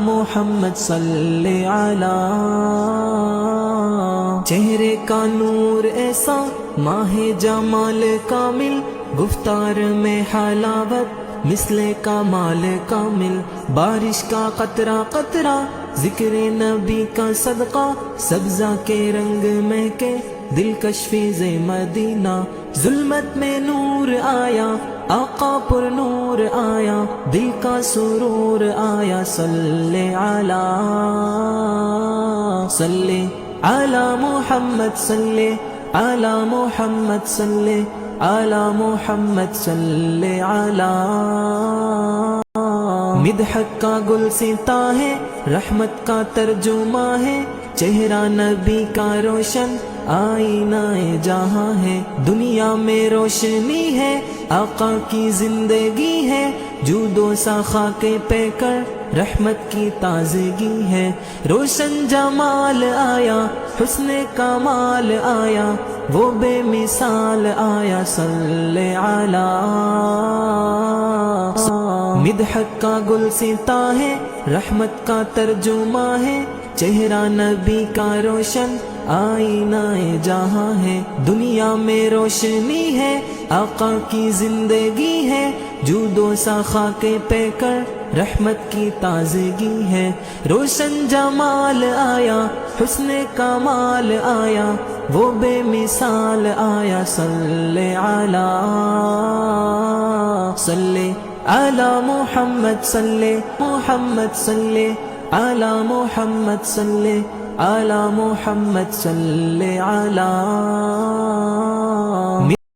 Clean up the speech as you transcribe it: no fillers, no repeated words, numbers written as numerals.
محمد صلی علی، چہرے کا نور ایسا ماہ جمال کامل، گفتار میں حلاوت مثل کمال کامل، بارش کا قطرہ قطرہ ذکر نبی کا صدقہ، سبزہ کے رنگ میں کے دلکش فیض مدینہ، ظلمت میں نور آیا آقا پر نور آیا، دل کا سرور آیا، صلی علی صلی علی محمد، صلی علی محمد، صلی علی محمد، صلی علی۔ مدحت کا گل سیتا ہے، رحمت کا ترجمہ ہے، چہرہ نبی کا روشن آئینہ جہاں ہے، دنیا میں روشنی ہے، آقا کی زندگی ہے، جود و سخا کے پیکر رحمت کی تازگی ہے، روشن جمال آیا، حسن کمال آیا، وہ بے مثال آیا، صلی علی۔ مدحت کا گل سیتا ہے، رحمت کا ترجمہ ہے، چہرہ نبی کا روشن آئینہ جہاں ہے، دنیا میں روشنی ہے، آقا کی زندگی ہے، جود و سخا کے پیکر رحمت کی تازگی ہے، روشن جمال آیا، حسن کمال آیا، وہ بے مثال آیا، صلی علی صلی علی محمد، صلی محمد، صلی علی محمد، صلی علی محمد، صلی علی